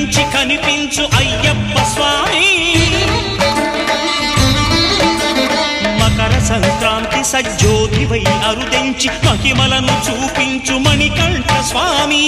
కనిపించి కనిపించు అయ్యప్ప స్వామి మకర సంక్రాంతి సజ్జోతివై అరుదెంచి మహిమలను చూపించు మణికంఠ స్వామి